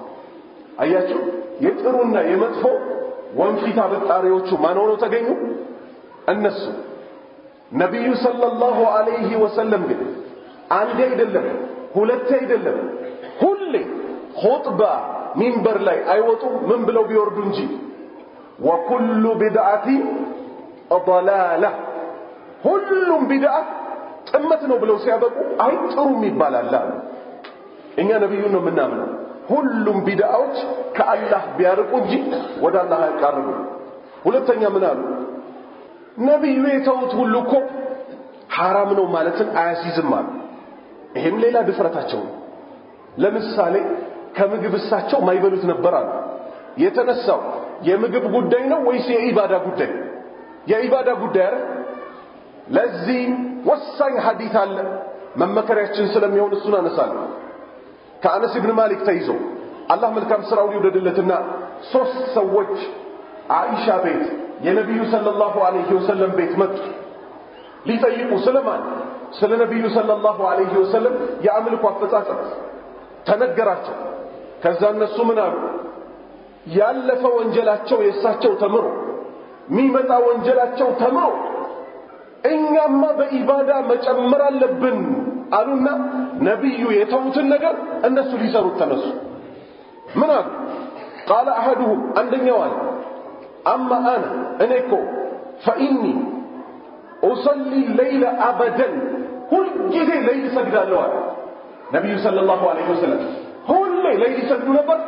አያችሁ የጥሩና የመጥፎ ወንፊታ በጣሪዎቹ ማን ሆነው ተገኙ እነሱ ነብዩ ሰለላሁ ዐለይሂ ወሰለም ግን አንዴ አይደለም ሁለቴ አይደለም ሁሌ ኹጥባ ሚንበር ላይ አይወጡ ምን ብለው ቢወርዱ እንጂ ወኩሉ ቢድዓቲ ضلاله ሁሉም ቢድዓ ጥመት ነው ብለው ሲያበቁ አይ ጥሩ ይባላል እኛ ነብዩን ነው የምናምነው ሁሉም ቢድዓዎች ከአላህ ቢያርቁ እንጂ ወደ አላህ አይቀርቡ ሁለተኛ ምን አሉ ነብዩ የተውት ሁሉ እኮ حرام ነው ማለትን አያሲዝም አሉ ይሄም ሌላ ድፍረታቸው ነው ለምሳሌ ከምግብ እሳቸው ማይበሉት ነበር አሉ የተነሳው የምግብ ጉዳይ ነው ወይስ የኢባዳ ጉዳይ የኢባዳ ጉዳይ አይደል ለዚህ ወሳኝ ሐዲስ አለ መመከሪያችን ስለሚሆን እሱን አነሳለሁ ከአነስ ኢብኑ ማሊክ ተይዞ አላህ መልካም ስራውን ይወደድለትና ሶስት ሰዎች አይሻ ቤት የነብዩ ሰለላሁ ዐለይሂ ወሰለም ቤት መጡ ሊጠይቁ ስለማን ስለ ነብዩ ሰለላሁ ዐለይሂ ወሰለም የአምልኮ አፈጻጸም ተነገራቸው ከዛ እነሱ ምን አሉ ያለፈ ወንጀላቸው የሳቸው ተምሮ ሚመጣ ወንጀላቸው ተምሮ እኛማ በኢባዳ መጨመር አለብን አሉና ነብዩ የተውትን ነገር እነሱ ሊሰሩት ተነሱ ምን አሉ قال احدهم አንደኛው አለ اما انا እኮ فاني اصلي الليل ابدا كل ጊዜ ሌሊት ሰግዳለሁ አለ ነብዩ ሰለላሁ ዐለይሂ ወሰለም ሁሌ ሌሊት ይሰግዱ ነበር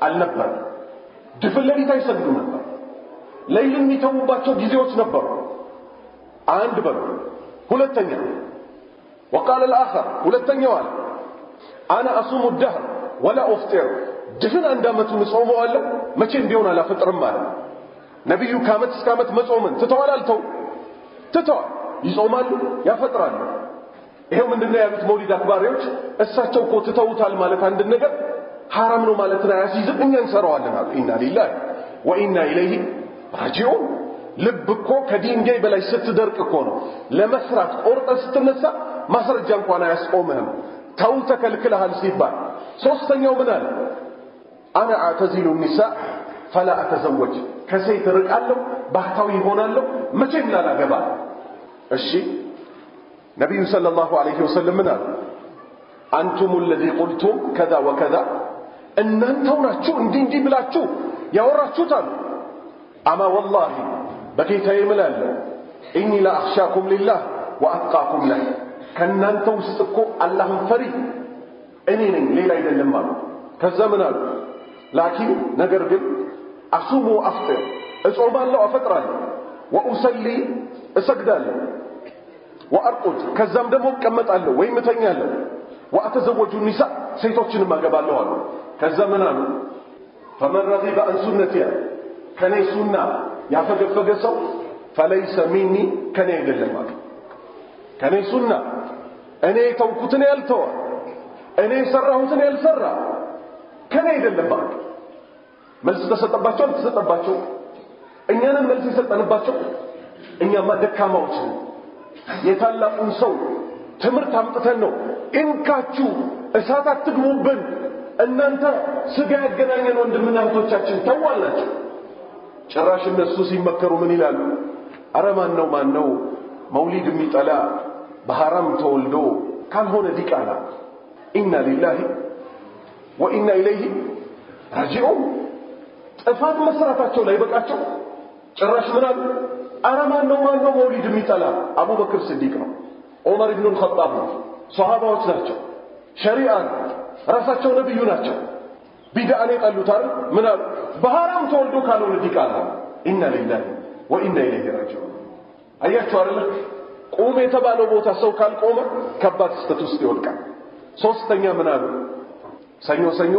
አልነበር ድፍን ሌሊት አይሰግዱ ነበር ሌሊት የሚተውባቸው ጊዜዎች ነበሩ አንድ በሉ ሁለተኛ وقال الاخر ሁለተኛው አለ انا اصوم الدهر ولا افطر ድፍን አንዳመቱ ጾመው አለ መቼም ቢሆን አላፈጥርም ማለት ነብዩ ካመት እስከ አመት መጾምን ተተዋላልተው ተተዋል ይጾማሉ ያፈጥራሉ ይሄው ምንድነው ያሉት መውሊድ አክባሪዎች እሳቸው እኮ ተተውታል ማለት አንድ ነገር حرام ነው ማለት ነው ያሲዝም እኛ እንሰራዋለን አሉ ኢና ሊላሂ ወኢና ኢለይሂ ራጂዑን ልብ እኮ ከድንጋይ በላይ ስትደርቅ እኮ ነው ለመስራት ቆርጠ ስትነሳ ማስረጃ እንኳን አያስቆምህም ተው ተከልክለሃል ሲባል ሶስተኛው ምን አለ انا اعتزل النساء فلا اتزوج ከሴት ርቃለሁ ባህታዊ ሆናለሁ መቼም ላላገባ እሺ ነብዩ ሰለላሁ ዐለይሂ ወሰለም ምን አሉ አንቱም الذي قلتم كذا وكذا እናንተው ናችሁ እንዲህ ብላችሁ ያወራችሁት አሉ اما والله በጌታዬ እምላለሁ اني لا اخشاكم لله واتقاكم له ከናንተ ውስጥ እኮ አላህን ፈሪ እኔ ነኝ ሌላ አይደለም አሉ ከዛ ምን አሉ ላኪን ነገር ግን አሱሙ አፍጥር እጾማለሁ አፈጥራለሁ ወኡሰሊ እሰግዳለሁ ወአርቁድ ከዛም ደግሞ እቀመጣለሁ ወይም እተኛለሁ ወአተዘወጁ ኒሳ ሴቶችንም አገባለሁ አሉ ከዛ ምን አሉ فمن رغب عن سنتي ከኔ ሱና ያፈገፈገ ሰው فليس مني ከኔ አይደለም አሉ ከኔ ሱና እኔ ተውኩትን ያልተው እኔ ሰራሁትን ያልሰራ ከኔ አይደለም አሉ መልስ ተሰጠባቸው እኛንም መልስ ይሰጠንባቸው እኛማ ደካማዎች ነን የታላቁን ሰው ትምህርት አምጥተን ነው እንካችሁ እሳት አትግሙብን እናንተ ስጋ ያገናኘን ወንድምና እህቶቻችን ተዋላችሁ ጭራሽ እነሱ ሲመከሩ ምን ይላሉ አረ ማን ነው መውሊድ የሚጠላ በሐራም ተወልዶ ካልሆነ ዲቃላ ኢና ሊላሂ ወኢና ኢለይሂ ራጂዑን ጥፋት መስራታቸው ላይ በቃቸው ጭራሽ ምን አሉ አረ ማን ነው መውሊድ የሚጠላ አቡበክር ሲዲቅ ነው ዑመር ኢብኑ አልኸጣብ ነው ሷሃባዎች ናቸው ሸሪዓ ራሳቸው ነብዩ ናቸው ቢድዓን የጠሉት አይደል ምን አሉ በሐራም ተወልዶ ካልሆነ ዲቃላ ኢና ሊላሂ ወኢና ኢለይሂ ራጂዑን አያችሁ አይደል ቆም የተባለው ቦታ ሰው ካልቆመ ከባድ ስተት ውስጥ ይወድቃል ሶስተኛ ምን አሉ ሰኞ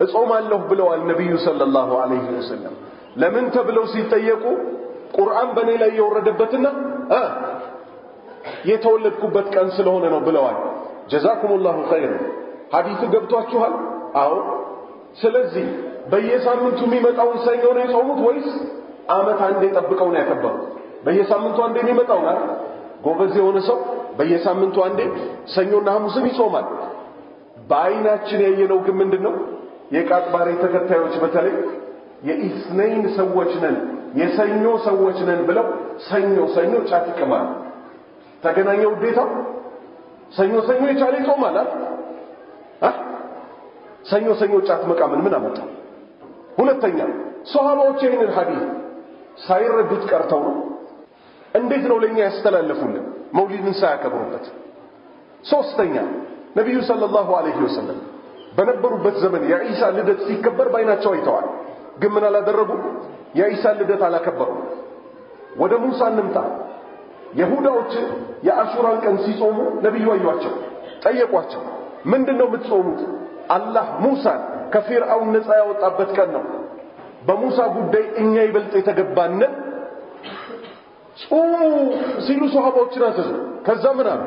እጾማለሁ ብለዋል ነብዩ ሰለላሁ ዐለይሂ ወሰለም ለምን ተብለው ሲጠየቁ ቁርአን በኔ ላይ የወረደበትና የተወለድኩበት ቀን ስለሆነ ነው ብለዋል። ጀዛኩሙላሁ ኸይር። ሐዲሱ ገብቷችኋል? አዎ። ስለዚህ በየሳምንቱ የሚመጣውን ሰኞ ነው የጾሙት ወይስ ዓመት አንዴ ጠብቀው ነው ያከበሩት? በየሳምንቱ አንዴ የሚመጣው ነው። ጎበዝ የሆነ ሰው በየሳምንቱ አንዴ ሰኞና ሐሙስን ይጾማል። በአይናችን ያየነው ግን ምንድነው? የቃጥባሬ ተከታዮች በተለይ የኢስነይን ሰዎች ነን የሰኞ ሰዎች ነን ብለው ሰኞ ጫት ይቅማል። ተገናኘው ውዴታው ሰኞ የቻለ ይጾማል ሰኞ ጫት መቃምን ምን አመጣ? ሁለተኛ ሷሃባዎች ይህንን ሐዲስ ሳይረዱት ቀርተው ነው። እንዴት ነው ለኛ ያስተላለፉልን መውሊድን ሳያከብሩበት? ሶስተኛ ነብዩ ሰለላሁ ዐለይሂ ወሰለም በነበሩበት ዘመን የኢሳ ልደት ሲከበር ባይናቸው አይተዋል። ግን ምን አላደረጉ? የኢሳ ልደት አላከበሩም። ወደ ሙሳ እንምጣ። ይሁዳዎች የአሹራን ቀን ሲጾሙ ነብዩ አዩአቸው፣ ጠየቋቸው። ምንድነው የምትጾሙት? አላህ ሙሳን ከፊርዓውን ነፃ ያወጣበት ቀን ነው። በሙሳ ጉዳይ እኛ ይበልጥ የተገባን ጾሙ ሲሉ ሷሃባዎችን አዘዙ። ከዛ ምን አሉ?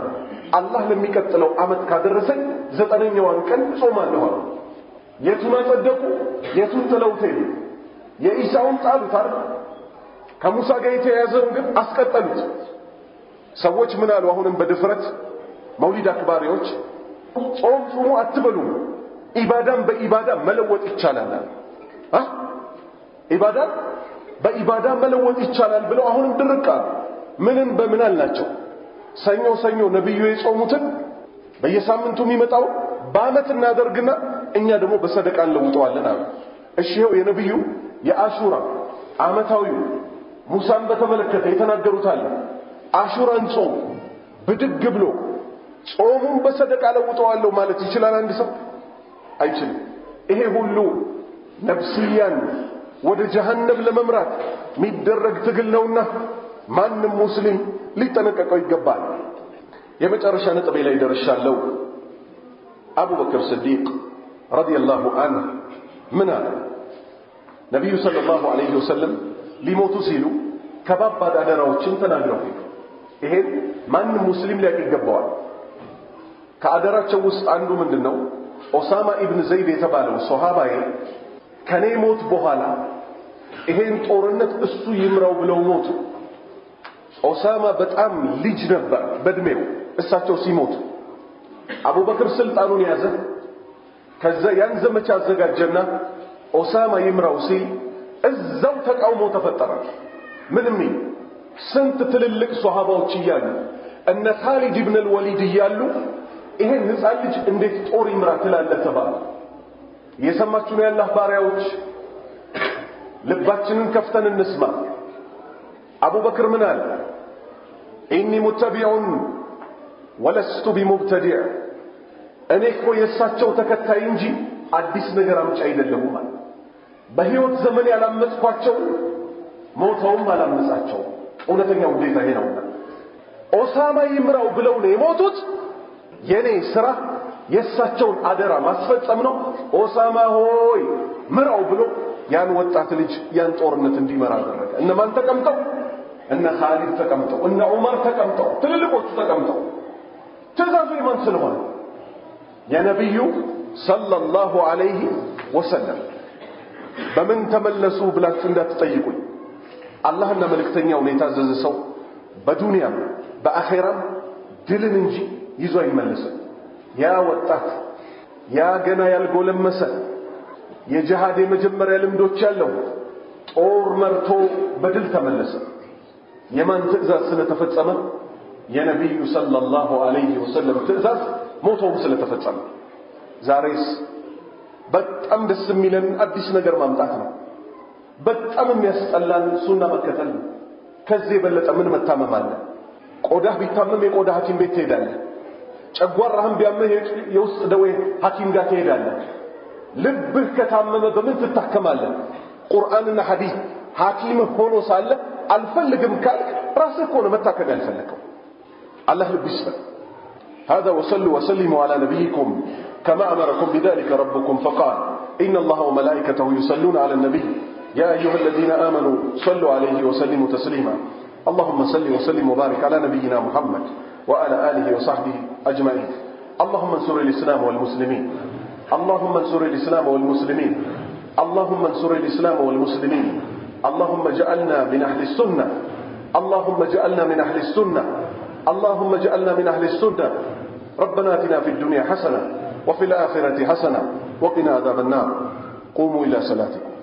አላህ ለሚቀጥለው ዓመት ካደረሰኝ 9ኛዋን ቀን ጾማለሁ አሉ። የቱን አጸደቁ? የቱን ጥለውት ሄዱ? የኢሳውን ጣሉት አይደል? ከሙሳ ጋር የተያያዘውን ግን አስቀጠሉት። ሰዎች ምን አሉ? አሁንም በድፍረት መውሊድ አክባሪዎች ጾም ጾሙ አትበሉ፣ ኢባዳን በኢባዳ መለወጥ ይቻላል ኢባዳን በኢባዳ መለወጥ ይቻላል ብለው አሁንም ድርቅ አሉ። ምንን በምን አልናቸው? ሰኞ ነብዩ የጾሙትን በየሳምንቱ የሚመጣው በአመት እናደርግና እኛ ደግሞ በሰደቃ እንለውጠዋለን አሉ። እሺ ይኸው የነብዩ የአሹራ አመታዊው ሙሳን በተመለከተ የተናገሩት አለ። አሹራን ጾም ብድግ ብሎ ጾሙን በሰደቃ ለውጠዋለሁ ማለት ይችላል አንድ ሰው? አይችልም። ይሄ ሁሉ ነፍስያን ወደ ጀሃነም ለመምራት የሚደረግ ትግል ነውና ማንም ሙስሊም ሊጠነቀቀው ይገባል። የመጨረሻ ነጥቤ ላይ ደርሻለሁ። አቡበክር ሲዲቅ ረዲየላሁ ዐንሁ ምን አለ? ነብዩ ሰለላሁ ዐለይሂ ወሰለም ሊሞቱ ሲሉ ከባባድ አደራዎችን ተናግረው ይሄን ማንም ሙስሊም ሊያውቅ ይገባዋል። ከአደራቸው ውስጥ አንዱ ምንድነው? ኦሳማ ኢብን ዘይድ የተባለው ሷሃባዬ ከኔ ሞት በኋላ ይሄን ጦርነት እሱ ይምራው ብለው ሞቱ። ኦሳማ በጣም ልጅ ነበር በእድሜው እሳቸው ሲሞቱ። አቡበክር ስልጣኑን ያዘ። ከዛ ያን ዘመቻ አዘጋጀና ኦሳማ ይምራው ሲል እዛው ተቃውሞ ተፈጠረ። ምንም ስንት ትልልቅ ሷሃባዎች እያሉ እነ ኻሊድ ኢብን አልወሊድ እያሉ ይሄን ህፃን ልጅ እንዴት ጦር ይምራ ትላለህ ተባለ። የሰማችሁ ነው ያላህ ባሪያዎች፣ ልባችንን ከፍተን እንስማ። አቡበክር ምን አለ? ኢኒ ሙተቢዑን ወለስቱ ቢሙብተዲዕ፣ እኔ እኮ የእሳቸው ተከታይ እንጂ አዲስ ነገር አምጪ አይደለሁም ማለት። በህይወት ዘመን ያላመጽኳቸው ሞተውም አላመጻቸው። እውነተኛው ውዴታ ይሄ ነውና ኦሳማ ይምራው ብለው ነው የሞቱት። የኔ ስራ የእሳቸውን አደራ ማስፈጸም ነው። ኦሳማ ሆይ ምራው ብሎ ያን ወጣት ልጅ ያን ጦርነት እንዲመራ አደረገ። እነማን ተቀምጠው? እነ ኻሊድ ተቀምጠው፣ እነ ዑመር ተቀምጠው፣ ትልልቆቹ ተቀምጠው። ትእዛዙ የማን ስለሆነ? የነብዩ ሰለላሁ ዐለይሂ ወሰለም። በምን ተመለሱ ብላችሁ እንዳትጠይቁኝ። አላህና መልእክተኛውን የታዘዘ ሰው በዱንያም በአኺራም ድልን እንጂ ይዞ አይመለስም። ያ ወጣት ያ ገና ያልጎለመሰ የጂሃድ የመጀመሪያ ልምዶች ያለው ጦር መርቶ በድል ተመለሰ። የማን ትእዛዝ ስለተፈጸመ? የነብዩ ሰለላሁ ዐለይሂ ወሰለም ትእዛዝ ሞቶም ስለተፈጸመ። ዛሬስ በጣም ደስ የሚለን አዲስ ነገር ማምጣት ነው። በጣም የሚያስጠላን ሱና መከተል ነው። ከዚህ የበለጠ ምን መታመም አለ? ቆዳህ ቢታመም የቆዳ ሐኪም ቤት ትሄዳለህ። ጨጓራህም ቢያምህ የውስጥ ደዌ ሐኪም ጋር ትሄዳለህ። ልብህ ከታመመ በምን ትታከማለህ? ቁርአንና ሐዲስ ሐኪምህ ሆኖ ሳለ አልፈልግም ካልክ ራስህ እኮ ነው መታከም ያልፈለከው። አላህ ልብ ይስጠን። هذا وصلوا وسلموا على نبيكم كما أمركم بذلك ربكم فقال إن الله وملائكته يصلون على النبي يا أيها الذين آمنوا صلوا عليه وسلموا تسليما اللهم صل وسلم وبارك على نبينا محمد وعلى آله وصحبه أجمعين. اللهم انصر الإسلام والمسلمين، اللهم انصر الإسلام والمسلمين، اللهم انصر الإسلام والمسلمين. اللهم اجعلنا من أهل السنة، اللهم اجعلنا من أهل السنة، اللهم اجعلنا من أهل السنة. ربنا آتنا في الدنيا حسنة وفي الآخرة حسنة وقنا عذاب النار. قوموا إلى صلاتكم.